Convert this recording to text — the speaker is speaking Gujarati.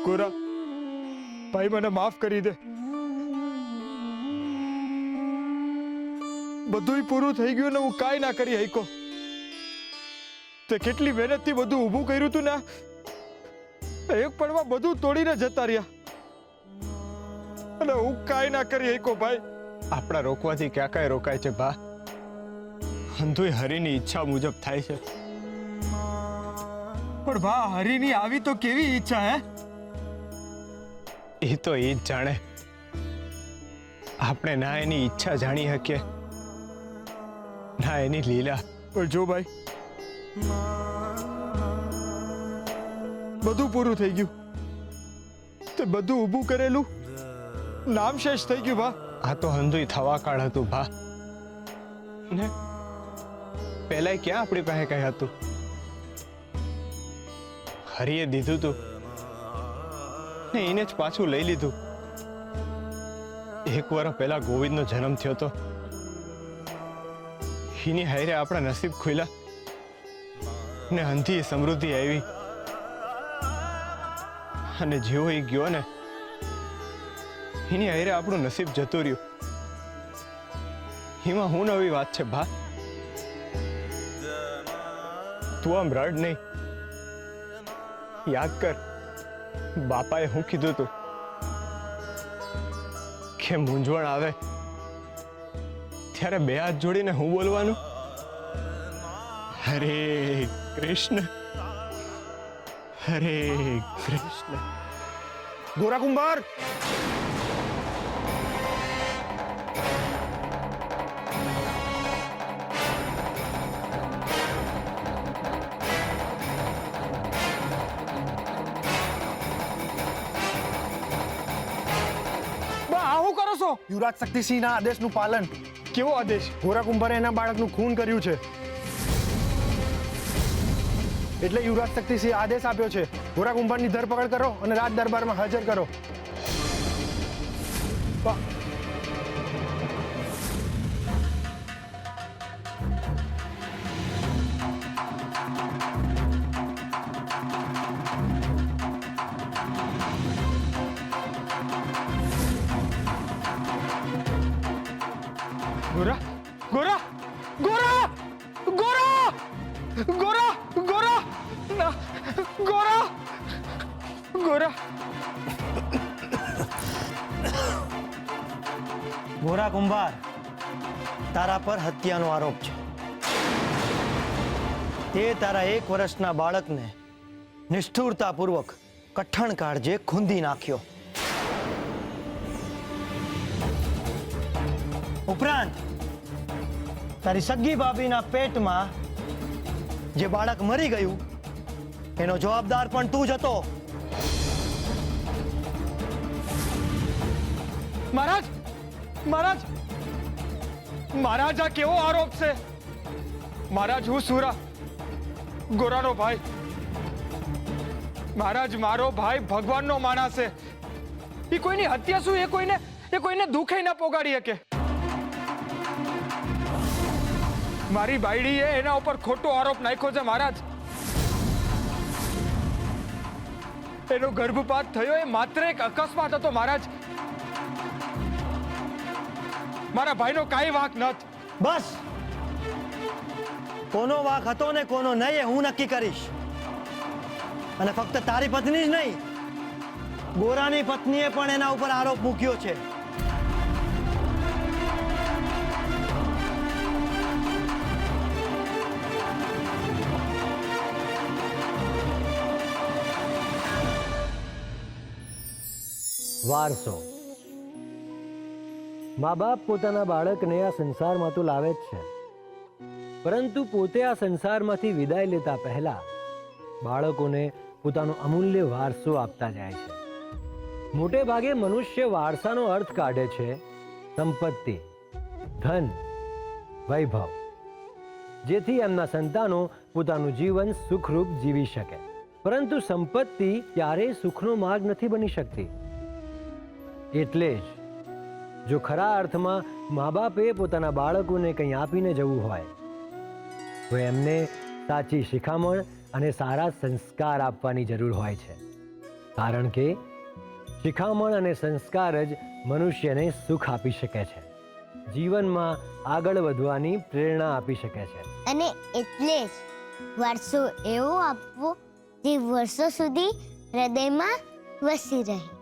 ગોરા ભાઈ મને માફ કરી દે. બધુંય પૂરું થઈ ગયું ને હું કાંઈ ના કરી હઈકો. તે કેટલી મહેનતથી બધું ઊભું કર્યું તું ને એક પળમાં બધું તોડીને જતા રહ્યા અને હું કાંઈ ના કરી હઈકો ભાઈ. આપણા રોકવાથી ક્યાં કાંઈ રોકાય છે બા. અંધુય હરિની ઈચ્છા મુજબ થાય છે. પણ ભા હરિની આવી તો કેવી ઈચ્છા હે? એ તો એ જ જાણે. આપણે ના એની ઈચ્છા જાણી શકીએ ના એની લીલા. પણ જો ભાઈ બધું પૂરું થઈ ગયું. તે બધું ઊભું કરેલું નામ શેષ થઈ ગયું ભા. આ તો હંધુય થવા કાળ હતું ભા. ને પહેલા ક્યાં આપણી પાસે કઈ હતું? હરિએ દીધું તું ને એને જ પાછું લઈ લીધું. એક વર્ષ પહેલા ગોવિંદનો જન્મ થયો તો એની હારે આપણા નસીબ ખુલ્યા ને હંધી સમૃદ્ધિ આવી અને જેવો એ ગયો ને એની હારે આપણું નસીબ જતું રહ્યું. એમાં હું નવી વાત છે ભા. તું આમ રડ નહીં. યાદ કર બાપાએ હું કીધું તું કે મૂંઝવણ આવે ત્યારે બે હાથ જોડીને હું બોલવાનું? હરે કૃષ્ણ હરે કૃષ્ણ. ગોરા કુંભાર, યુવરાજ શક્તિસિંહના આદેશનું પાલન. કેવો આદેશ? ગોરા કુંભારે એના બાળકનું ખૂન કર્યું છે એટલે યુવરાજ શક્તિસિંહ આદેશ આપ્યો છે ગોરા કુંભારની ધરપકડ કરો અને રાજ દરબારમાં હાજર કરો. ગોરા ગોરા ગોરા ગોરા ગોરા ગોરા ના ગોરા ગોરા. ગોરા કુંભાર, તારા પર હત્યાનો આરોપ છે. તે તારા 1 વર્ષના બાળકને નિષ્ઠુરતાપૂર્વક કઠણ કાળજે ખૂંદી નાખ્યો. ઉપરાંત તારી સગી ભાભીના પેટમાં જે બાળક મરી ગયું એનો જવાબદાર પણ તું જ હતો. મહારાજ મહારાજ મહારાજ આ કેવો આરોપ છે? મહારાજ હું સુરા ગોરાનો ભાઈ. મહારાજ મારો ભાઈ ભગવાનનો માણસ છે. એ કોઈની હત્યા શું એ કોઈને દુખે ના પોગાડી શકે. મારી બાયડીએ એના ઉપર ખોટો આરોપ નાખ્યો છે મહારાજ. એનો ગર્ભપાત થયો એ માત્ર એક અકસ્માત હતો મહારાજ. મારા ભાઈનો કાંઈ વાંક નથી. બસ, કોનો વાંક હતો ને કોનો નહીં એ હું નક્કી કરીશ. અને ફક્ત તારી પત્ની જ નહીં, ગોરાની પત્નીએ પણ એના ઉપર આરોપ મૂક્યો છે. વારસો. મા બાપ પોતાના બાળકને આ સંસારમાં તો લાવે જ છે, પરંતુ પોતે આ સંસારમાંથી વિદાય લેતા પહેલા બાળકોને પોતાનો અમૂલ્ય વારસો આપતા જાય છે. મોટે ભાગે મનુષ્ય વારસાનો અર્થ કાઢે છે સંપત્તિ, ધન, વૈભવ, જેથી એમના સંતાનો પોતાનું જીવન સુખરૂપ જીવી શકે. પરંતુ સંપત્તિ ક્યારેય સુખનો માર્ગ નથી બની શકતી. એટલે જ જો ખરા અર્થમાં મા બાપે પોતાના બાળકોને કંઈ આપીને જવું હોય તો એમને સાચી શિખામણ અને સારા સંસ્કાર આપવાની જરૂર હોય છે. કારણ કે શિખામણ અને સંસ્કાર જ મનુષ્યને સુખ આપી શકે છે, જીવનમાં આગળ વધવાની પ્રેરણા આપી શકે છે. અને એટલે જ વારસો એવો આપવો જે વર્ષો સુધી હૃદયમાં વસી રહે.